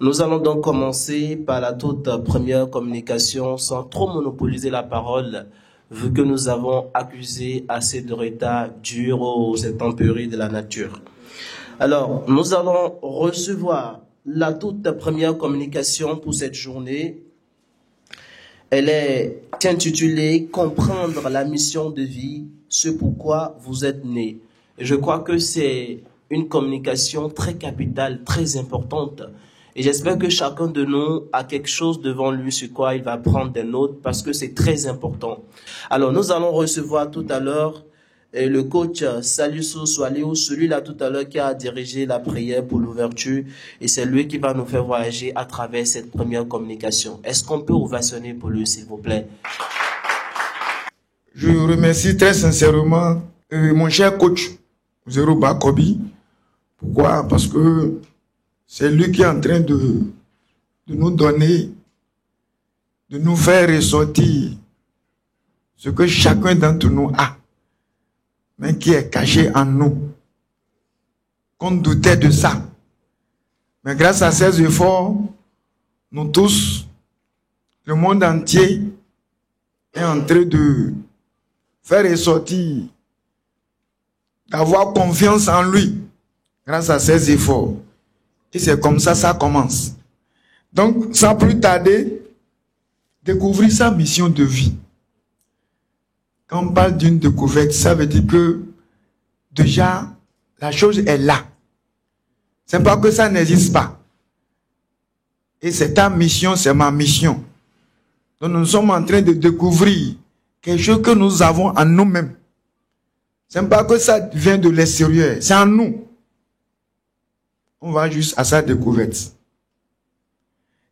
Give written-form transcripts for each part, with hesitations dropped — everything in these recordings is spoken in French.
Nous allons donc commencer par la toute première communication sans trop monopoliser la parole, vu que nous avons accusé assez de retard dû aux intempéries de la nature. Alors, nous allons recevoir la toute première communication pour cette journée. Elle est intitulée « Comprendre la mission de vie, ce pourquoi vous êtes né ». Je crois que c'est une communication très capitale, très importante. Et j'espère que chacun de nous a quelque chose devant lui sur quoi il va prendre des notes parce que c'est très important. Alors, nous allons recevoir tout à l'heure le coach Salisu Swaliou, celui-là tout à l'heure qui a dirigé la prière pour l'ouverture, et c'est lui qui va nous faire voyager à travers cette première communication. Est-ce qu'on peut ovationner pour lui, s'il vous plaît? Je remercie très sincèrement mon cher coach Zero Bakobi. Pourquoi? Parce que c'est lui qui est en train de nous donner, de nous faire ressortir ce que chacun d'entre nous a, mais qui est caché en nous, qu'on doutait de ça. Mais grâce à ces efforts, nous tous, le monde entier, est en train de faire ressortir, d'avoir confiance en lui, grâce à ses efforts. Et c'est comme ça, ça commence. Donc, sans plus tarder, découvrir sa mission de vie. Quand on parle d'une découverte, ça veut dire que déjà, la chose est là. C'est pas que ça n'existe pas. Et c'est ta mission, c'est ma mission. Donc nous sommes en train de découvrir quelque chose que nous avons en nous-mêmes. C'est pas que ça vient de l'extérieur, c'est en nous. On va juste à sa découverte.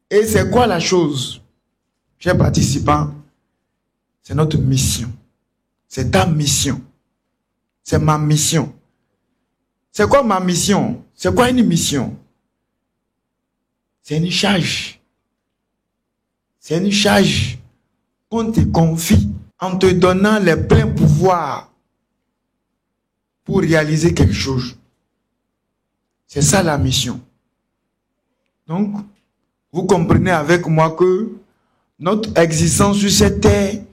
Et c'est quoi la chose? Chers participants, c'est notre mission. C'est ta mission. C'est ma mission. C'est quoi ma mission? C'est quoi une mission? C'est une charge. C'est une charge qu'on te confie en te donnant les pleins pouvoirs pour réaliser quelque chose. C'est ça la mission. Donc, vous comprenez avec moi que notre existence sur cette terre,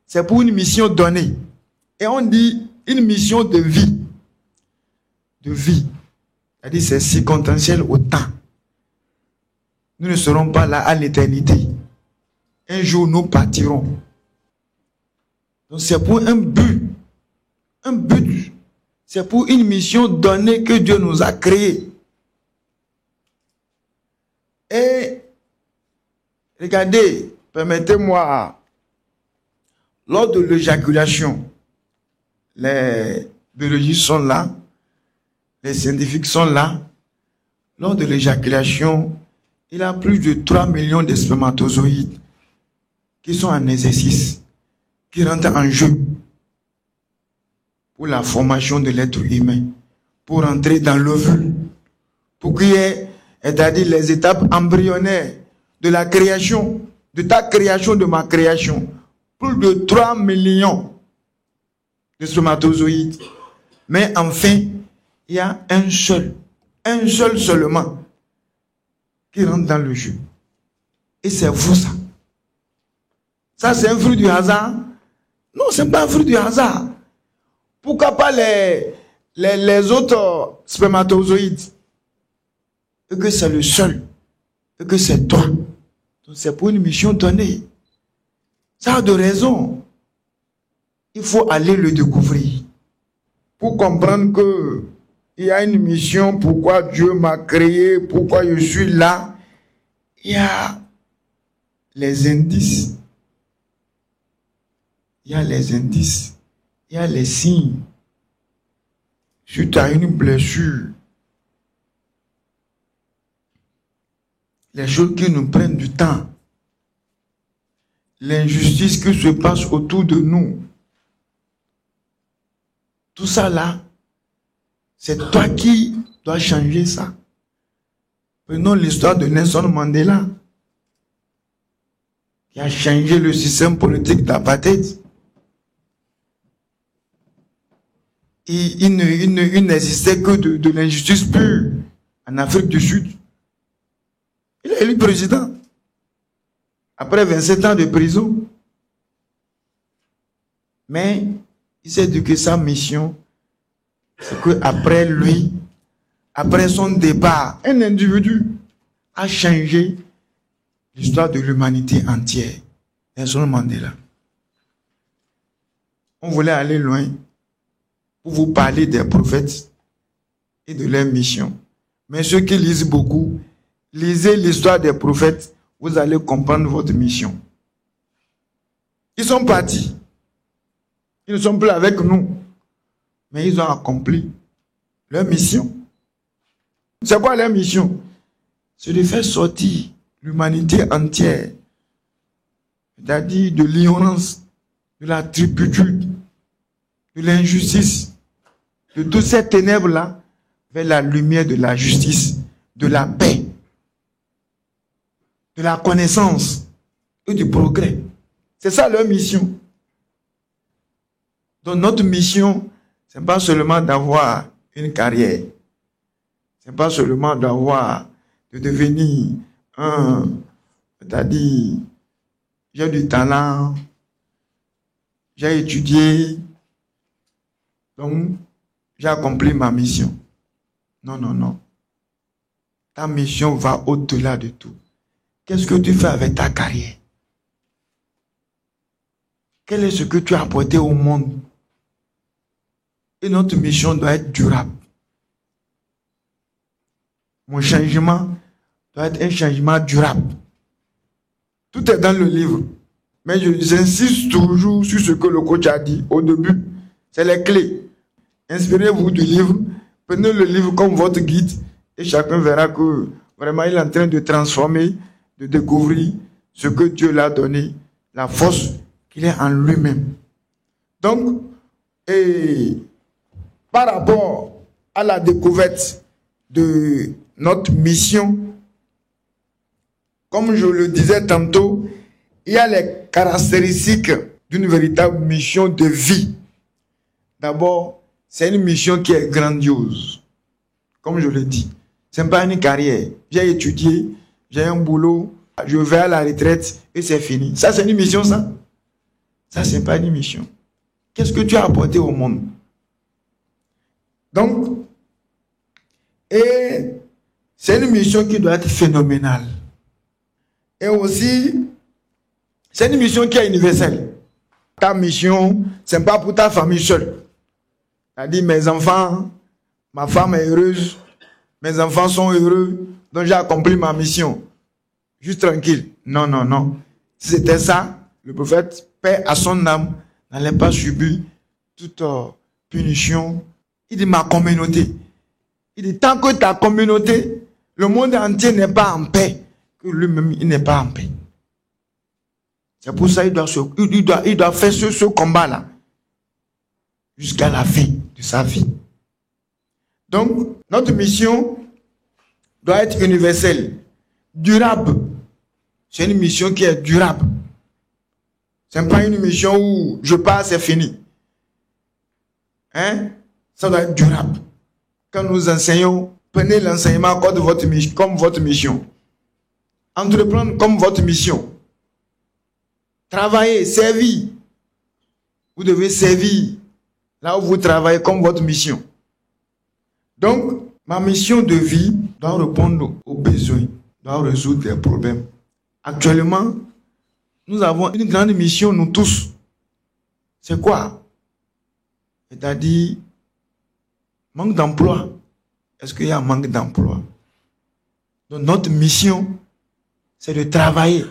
c'est pour une mission donnée. Et on dit une mission de vie. De vie. C'est-à-dire c'est circonstanciel au temps. Nous ne serons pas là à l'éternité. Un jour, nous partirons. Donc c'est pour un but. Un but. C'est pour une mission donnée que Dieu nous a créée. Et regardez, permettez-moi, lors de l'éjaculation, les biologistes sont là, les scientifiques sont là. Lors de l'éjaculation, il y a plus de 3 millions de spermatozoïdes qui sont en exercice, qui rentrent en jeu pour la formation de l'être humain, pour entrer dans l'ovule, pour qu'il y ait, c'est-à-dire les étapes embryonnaires de la création, de ta création, de ma création. Plus de 3 millions de spermatozoïdes. Mais enfin, il y a un seul seulement, qui rentre dans le jeu. Et c'est vous, ça. Ça, c'est un fruit du hasard? Non, ce n'est pas un fruit du hasard. Pourquoi pas les autres spermatozoïdes? Et que c'est le seul. Et que c'est toi. Donc c'est pour une mission donnée. Ça a de raison. Il faut aller le découvrir. Pour comprendre que il y a une mission, pourquoi Dieu m'a créé, pourquoi je suis là. Il y a les indices. Il y a les indices. Il y a les signes. Si tu as une blessure, les choses qui nous prennent du temps, l'injustice qui se passe autour de nous, tout ça là, c'est toi qui dois changer ça. Prenons l'histoire de Nelson Mandela, qui a changé le système politique d'apartheid. Il n'existait que de l'injustice pure en Afrique du Sud. Il est élu président. Après 27 ans de prison. Mais il s'est dit que sa mission, c'est qu'après lui, après son départ, un individu a changé l'histoire de l'humanité entière. Nelson Mandela. On voulait aller loin pour vous parler des prophètes et de leur mission. Mais ceux qui lisent beaucoup, lisez l'histoire des prophètes, vous allez comprendre votre mission. Ils sont partis. Ils ne sont plus avec nous. Mais ils ont accompli leur mission. C'est quoi leur mission? C'est de faire sortir l'humanité entière, c'est-à-dire de l'ignorance, de la turpitude, de l'injustice, de toutes ces ténèbres-là, vers la lumière de la justice, de la paix, de la connaissance et du progrès. C'est ça leur mission. Donc notre mission, ce n'est pas seulement d'avoir une carrière, ce n'est pas seulement de devenir c'est-à-dire, j'ai du talent, j'ai étudié, donc j'ai accompli ma mission. Non, non, non. Ta mission va au-delà de tout. Qu'est-ce que tu fais avec ta carrière? Quel est ce que tu as apporté au monde? Et notre mission doit être durable. Mon changement doit être un changement durable. Tout est dans le livre. Mais j'insiste toujours sur ce que le coach a dit au début. C'est les clés. Inspirez-vous du livre. Prenez le livre comme votre guide. Et chacun verra que vraiment il est en train de transformer, de découvrir ce que Dieu l'a donné, la force qu'il est en lui-même. Donc, par rapport à la découverte de notre mission, comme je le disais tantôt, il y a les caractéristiques d'une véritable mission de vie. D'abord, c'est une mission qui est grandiose. Comme je le dis, ce n'est pas une carrière. J'ai étudié, j'ai un boulot, je vais à la retraite et c'est fini. Ça, c'est une mission, ça? Ça, ce n'est pas une mission. Qu'est-ce que tu as apporté au monde? Donc, et c'est une mission qui doit être phénoménale. Et aussi, c'est une mission qui est universelle. Ta mission, ce n'est pas pour ta famille seule. C'est-à-dire, mes enfants, ma femme est heureuse, mes enfants sont heureux, donc j'ai accompli ma mission. Juste tranquille. Non, non, non. Si c'était ça, le prophète, paix à son âme, n'allait pas subir toute punition. Il dit, ma communauté. Il dit, tant que ta communauté, le monde entier n'est pas en paix, que lui-même, il n'est pas en paix. C'est pour ça qu'il doit faire ce combat-là jusqu'à la fin de sa vie. Donc, notre mission doit être universelle, durable. C'est une mission qui est durable. Ce n'est pas une mission où je pars, c'est fini. Hein? Ça doit être durable. Quand nous enseignons, prenez l'enseignement comme votre mission. Entreprendre comme votre mission. Travailler, servir. Vous devez servir là où vous travaillez comme votre mission. Donc, ma mission de vie doit répondre aux besoins, doit résoudre des problèmes. Actuellement, nous avons une grande mission, nous tous. C'est quoi? C'est-à-dire, manque d'emploi. Est-ce qu'il y a un manque d'emploi? Donc, notre mission, c'est de travailler.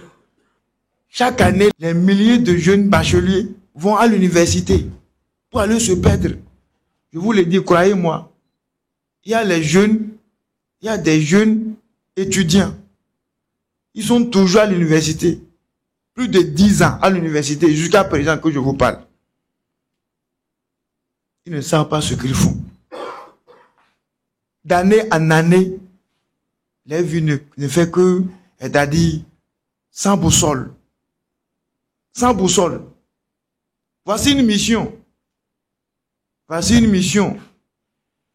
Chaque année, les milliers de jeunes bacheliers vont à l'université pour aller se perdre. Je vous le dis, croyez-moi. Il y a des jeunes étudiants. Ils sont toujours à l'université. Plus de 10 ans à l'université, jusqu'à présent que je vous parle. Ils ne savent pas ce qu'ils font. D'année en année, leur vie ne fait que, c'est-à-dire, sans boussole. Sans boussole. Voici une mission. Voici une mission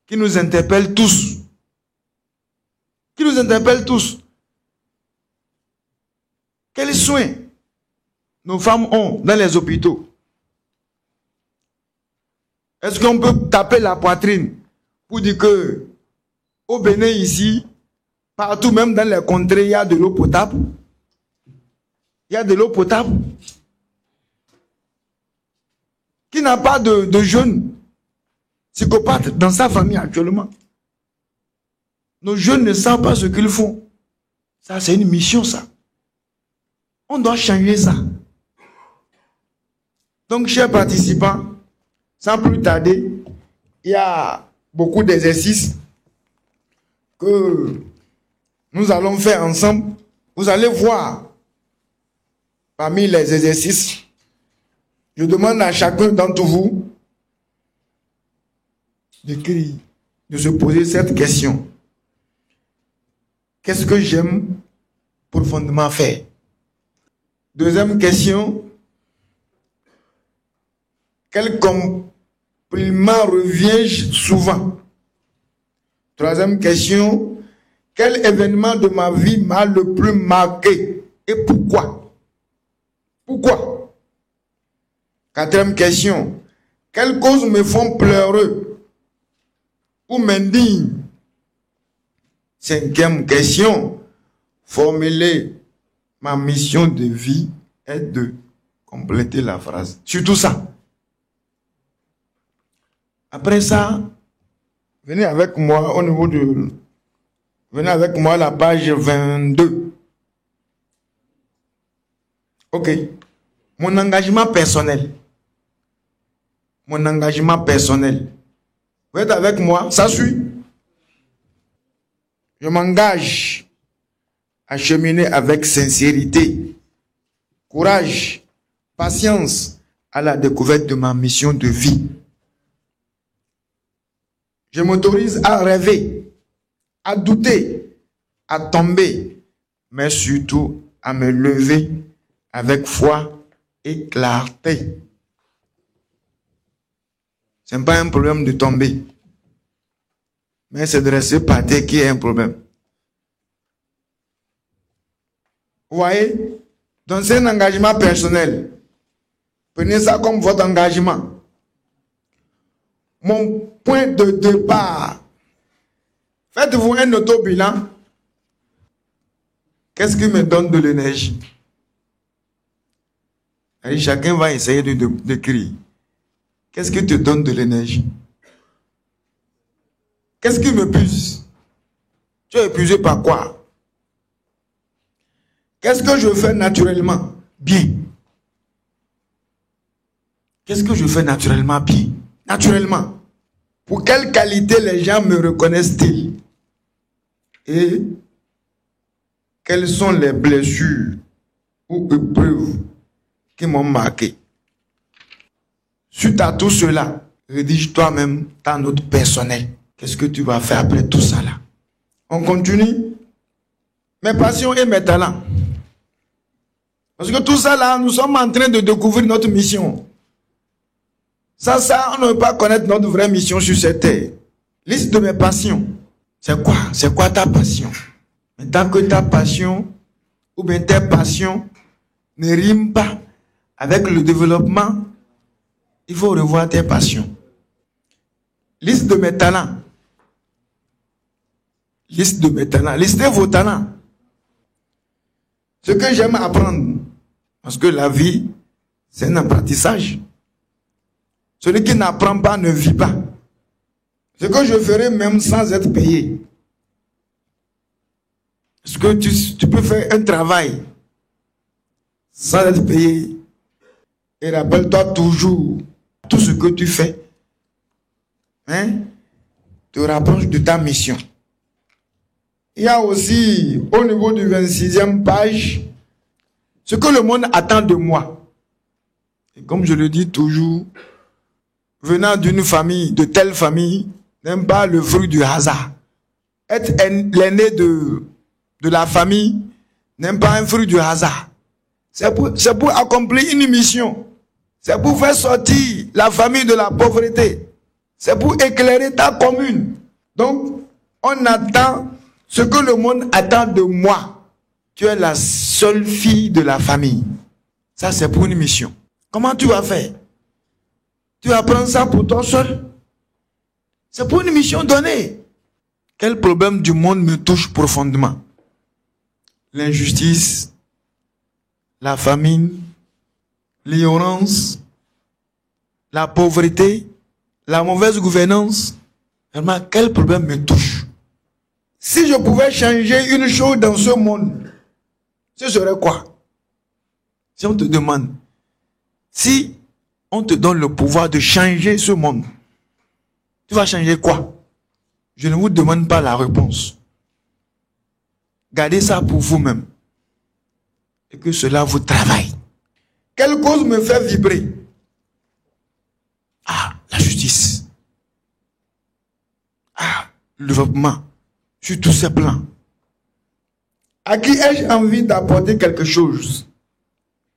qui nous interpelle tous. Qui nous interpelle tous. Quels soins nos femmes ont dans les hôpitaux? Est-ce qu'on peut taper la poitrine pour dire que au Bénin ici, partout même dans les contrées, il y a de l'eau potable? Il y a de l'eau potable. Qui n'a pas de jeunes psychopathes dans sa famille actuellement? Nos jeunes ne savent pas ce qu'ils font. Ça, c'est une mission, ça. On doit changer ça. Donc, chers participants, sans plus tarder, il y a beaucoup d'exercices que nous allons faire ensemble. Vous allez voir, parmi les exercices, je demande à chacun d'entre vous de se poser cette question. Qu'est-ce que j'aime profondément faire? Deuxième question, quel compliment revient souvent? Troisième question, quel événement de ma vie m'a le plus marqué et pourquoi? Pourquoi? Quatrième question, quelles causes me font pleurer ou m'indignent? Cinquième question, formuler ma mission de vie est de compléter la phrase. Surtout ça. Après ça, venez avec moi au niveau de... Venez avec moi à la page 22. Ok. Mon engagement personnel. Mon engagement personnel. Vous êtes avec moi? Ça suit? Je m'engage à cheminer avec sincérité, courage, patience à la découverte de ma mission de vie. Je m'autorise à rêver, à douter, à tomber, mais surtout à me lever avec foi et clarté. Ce n'est pas un problème de tomber, mais c'est de rester par terre qui est un problème. Vous voyez? Donc c'est un engagement personnel. Prenez ça comme votre engagement. Mon point de départ. Faites-vous un auto-bilan. Qu'est-ce qui me donne de l'énergie? Chacun va essayer d'écrire. Qu'est-ce qui te donne de l'énergie? Qu'est-ce qui m'épuise? Tu es épuisé par quoi? Qu'est-ce que je fais naturellement? Bien. Qu'est-ce que je fais naturellement? Bien. Naturellement. Pour quelle qualité les gens me reconnaissent-ils? Et quelles sont les blessures ou épreuves qui m'ont marqué? Suite à tout cela, rédige toi-même ta note personnelle. Qu'est-ce que tu vas faire après tout ça là? On continue. Mes passions et mes talents. Parce que tout ça là, nous sommes en train de découvrir notre mission. Ça, on ne peut pas connaître notre vraie mission sur cette terre. Liste de mes passions. C'est quoi? C'est quoi ta passion? Mais tant que ta passion ou bien tes passions ne riment pas avec le développement, il faut revoir tes passions. Liste de mes talents. Liste de mes talents. Listez vos talents. Ce que j'aime apprendre. Parce que la vie, c'est un apprentissage. Celui qui n'apprend pas ne vit pas. Ce que je ferai même sans être payé. Est-ce que tu peux faire un travail sans être payé? Et rappelle-toi toujours, tout ce que tu fais te rapproche de ta mission. Il y a aussi, au niveau du 26e page, ce que le monde attend de moi. Et comme je le dis toujours, venant d'une famille, de telle famille, n'aime pas le fruit du hasard. Être l'aîné de la famille n'aime pas un fruit du hasard. C'est pour accomplir une mission. C'est pour faire sortir la famille de la pauvreté. C'est pour éclairer ta commune. Donc, on attend ce que le monde attend de moi. Tu es la seule fille de la famille. Ça, c'est pour une mission. Comment tu vas faire? Tu vas prendre ça pour toi seul? C'est pour une mission donnée. Quel problème du monde me touche profondément? L'injustice, la famine, l'ignorance, la pauvreté, la mauvaise gouvernance. Vraiment, quel problème me touche? Si je pouvais changer une chose dans ce monde, ce serait quoi? Si on te demande, si on te donne le pouvoir de changer ce monde, tu vas changer quoi? Je ne vous demande pas la réponse. Gardez ça pour vous-même. Et que cela vous travaille. Quelle cause me fait vibrer? Ah, la justice. Ah, le développement. Sur tous ces plans. À qui ai-je envie d'apporter quelque chose?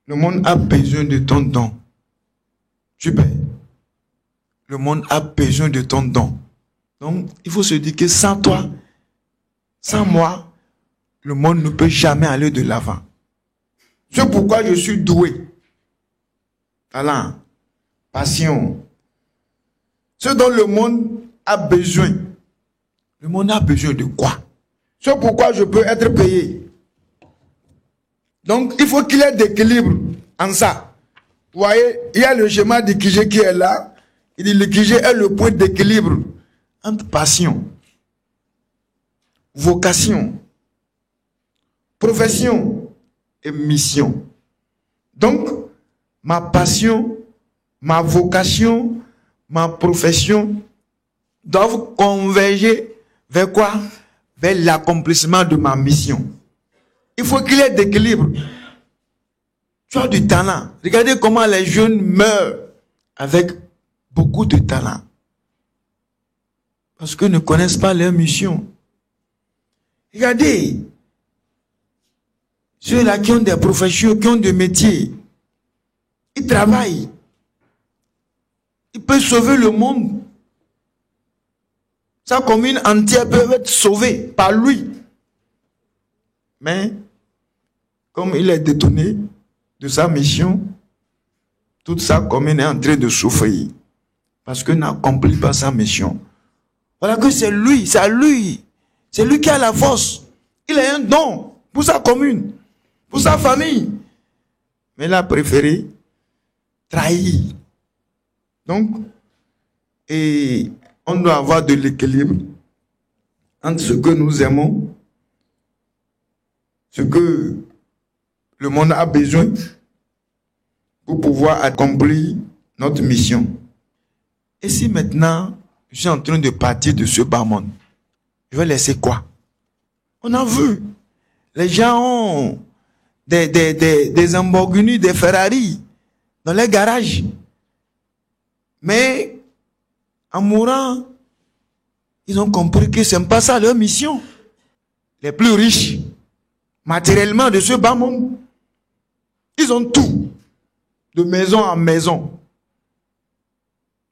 Le monde a besoin de ton don. Super. Le monde a besoin de ton don. Donc, il faut se dire que sans toi, sans moi, le monde ne peut jamais aller de l'avant. C'est pourquoi je suis doué. Talent, passion. Ce dont le monde a besoin. Le monde a besoin de quoi? C'est pourquoi je peux être payé. Donc, il faut qu'il y ait d'équilibre en ça. Vous voyez, il y a le schéma de Kijé qui est là. Il dit le Kijé est le point d'équilibre entre passion, vocation, profession et mission. Donc, ma passion, ma vocation, ma profession doivent converger vers quoi? Vers l'accomplissement de ma mission. Il faut qu'il y ait d'équilibre. Tu as du talent. Regardez comment les jeunes meurent avec beaucoup de talent. Parce qu'ils ne connaissent pas leur mission. Regardez. Ceux-là qui ont des professions, qui ont des métiers. Ils travaillent. Ils peuvent sauver le monde. Sa commune entière peut être sauvée par lui. Mais, comme il est détourné de sa mission, toute sa commune est en train de souffrir. Parce qu'il n'accomplit pas sa mission. Voilà que c'est lui, c'est à lui. C'est lui qui a la force. Il a un don pour sa commune, pour sa famille. Mais il a préféré trahir. Donc, et on doit avoir de l'équilibre entre ce que nous aimons, ce que le monde a besoin pour pouvoir accomplir notre mission. Et si maintenant, je suis en train de partir de ce bas monde, je vais laisser quoi? On a vu. Les gens ont des Lamborghini, des Ferrari dans les garages. Mais en mourant, ils ont compris que ce n'est pas ça leur mission. Les plus riches, matériellement de ce bas monde, ils ont tout, de maison en maison.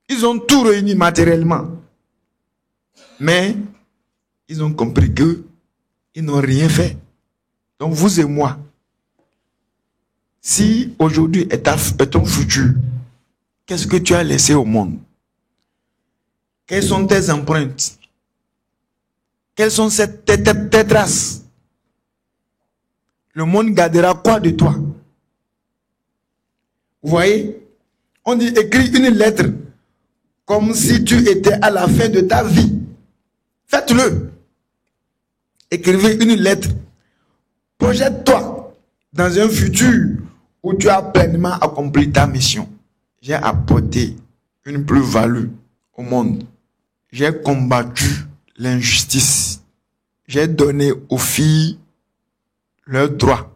Ils ont tout réuni matériellement. Mais ils ont compris que ils n'ont rien fait. Donc vous et moi, si aujourd'hui est ton futur, qu'est-ce que tu as laissé au monde? Quelles sont tes empreintes? Quelles sont tes traces? Le monde gardera quoi de toi? Vous voyez? On dit écris une lettre comme si tu étais à la fin de ta vie. Faites-le. Écrivez une lettre. Projette-toi dans un futur où tu as pleinement accompli ta mission. J'ai apporté une plus-value au monde. J'ai combattu l'injustice. J'ai donné aux filles leurs droits.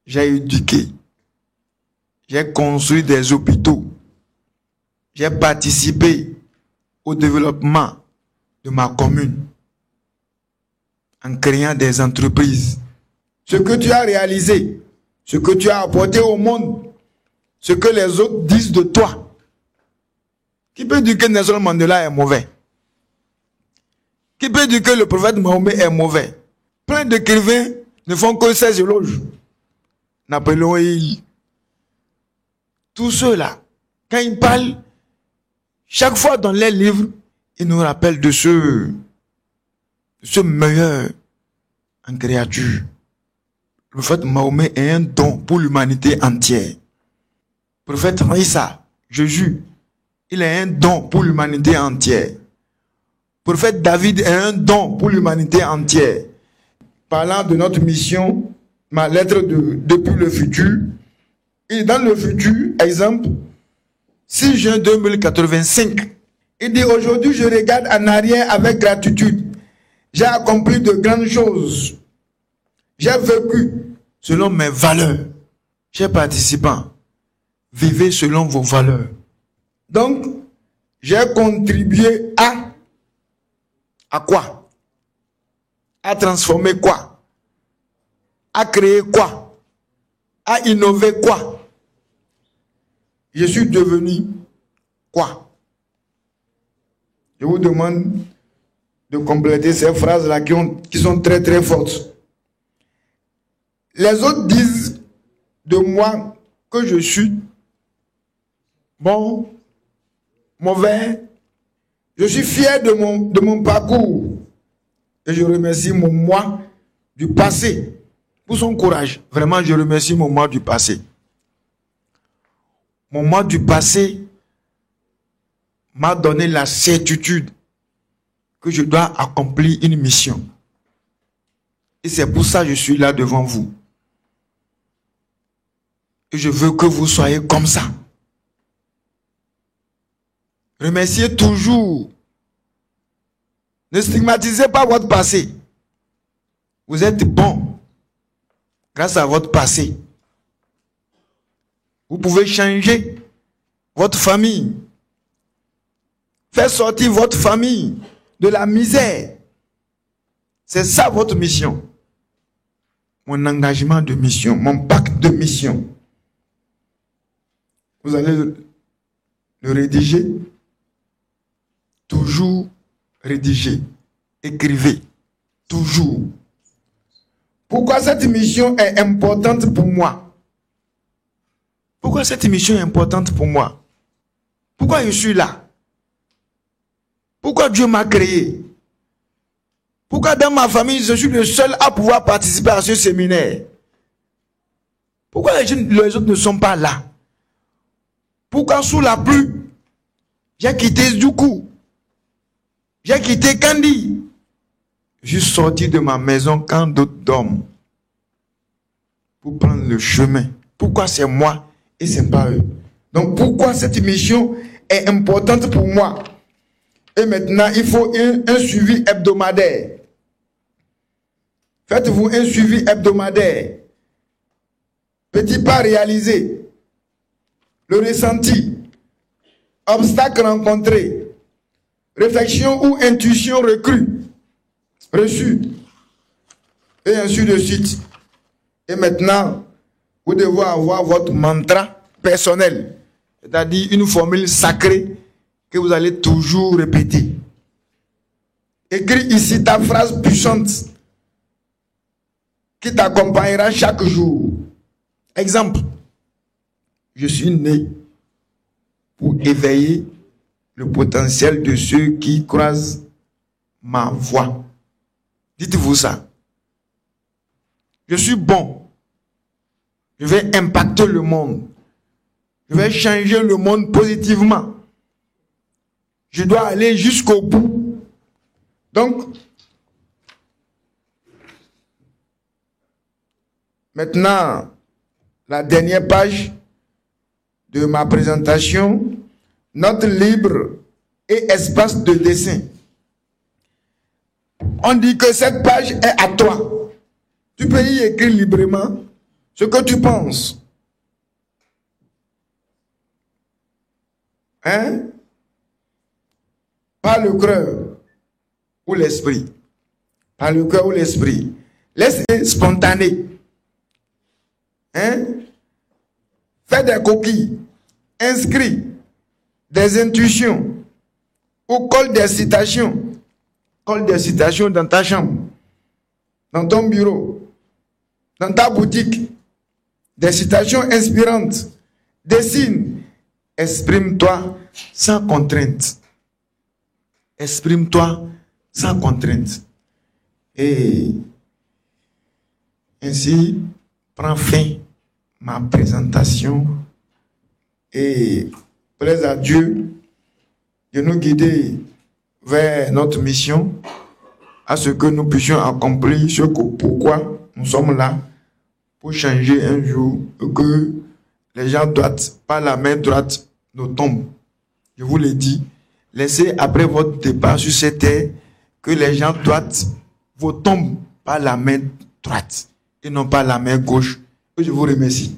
J'ai éduqué. J'ai construit des hôpitaux. J'ai participé au développement de ma commune en créant des entreprises. Ce que tu as réalisé, ce que tu as apporté au monde, ce que les autres disent de toi. Qui peut dire que Nelson Mandela est mauvais? Qui peut dire que le prophète Mahomet est mauvais? Plein d'écrivains ne font que 16 éloges. Napoléon Hill. Tous ceux-là, quand ils parlent, chaque fois dans les livres, ils nous rappellent de ce meilleur en créature. Le prophète Mahomet est un don pour l'humanité entière. Le prophète Isa, Jésus, il est un don pour l'humanité entière. Le prophète David est un don pour l'humanité entière. Parlant de notre mission, ma lettre depuis le futur, et dans le futur, exemple, 6 juin 2085, il dit aujourd'hui je regarde en arrière avec gratitude. J'ai accompli de grandes choses. J'ai vécu selon mes valeurs. Chers participants, vivez selon vos valeurs. Donc, j'ai contribué à quoi? À transformer quoi? À créer quoi? À innover quoi? Je suis devenu quoi? Je vous demande de compléter ces phrases-là qui sont très très fortes. Les autres disent de moi que je suis bon, mauvais. Je suis fier de mon parcours. Et je remercie mon moi du passé pour son courage. Vraiment, je remercie mon moi du passé. Mon moi du passé m'a donné la certitude que je dois accomplir une mission. Et c'est pour ça que je suis là devant vous. Et je veux que vous soyez comme ça. Remerciez toujours. Ne stigmatisez pas votre passé. Vous êtes bon grâce à votre passé. Vous pouvez changer votre famille. Faire sortir votre famille de la misère. C'est ça votre mission. Mon engagement de mission, mon pacte de mission. Vous allez le rédiger. Toujours rédiger. Écrivez. Toujours. Pourquoi cette mission est importante pour moi? Pourquoi cette mission est importante pour moi? Pourquoi je suis là? Pourquoi Dieu m'a créé? Pourquoi dans ma famille, je suis le seul à pouvoir participer à ce séminaire? Pourquoi les autres ne sont pas là? Pourquoi sous la pluie, j'ai quitté Zoukou? J'ai quitté Kandi? Je suis sorti de ma maison quand d'autres dorment pour prendre le chemin. Pourquoi c'est moi et c'est pas eux? Donc pourquoi cette mission est importante pour moi? Et maintenant, il faut un suivi hebdomadaire. Faites-vous un suivi hebdomadaire. Petit pas réalisé. Le ressenti. Obstacle rencontré. Réflexion ou intuition reçue. Et ainsi de suite. Et maintenant, vous devez avoir votre mantra personnel. C'est-à-dire une formule sacrée que vous allez toujours répéter. Écris ici ta phrase puissante qui t'accompagnera chaque jour. Exemple. Je suis né pour éveiller le potentiel de ceux qui croisent ma voie. Dites-vous ça. Je suis bon. Je vais impacter le monde. Je vais changer le monde positivement. Je dois aller jusqu'au bout. Donc, maintenant, la dernière page de ma présentation, note libre et espace de dessin. On dit que cette page est à toi. Tu peux y écrire librement ce que tu penses. Hein? Par le cœur ou l'esprit. Par le cœur ou l'esprit. Laissez spontané. Hein? Fais des coquilles. Inscris des intuitions. Ou colle des citations. Colle des citations dans ta chambre. Dans ton bureau. dans ta boutique, des citations inspirantes. Dessine. Exprime-toi sans contrainte. Exprime-toi sans contrainte. Et ainsi prend fin ma présentation et plaise à Dieu de nous guider vers notre mission, à ce que nous puissions accomplir ce pourquoi nous sommes là, pour changer un jour, que les gens droites, par la main droite, nous tombent. Je vous l'ai dit, laissez après votre départ sur cette terre que les gens droites vous tombent par la main droite et non pas la main gauche. Je vous remercie.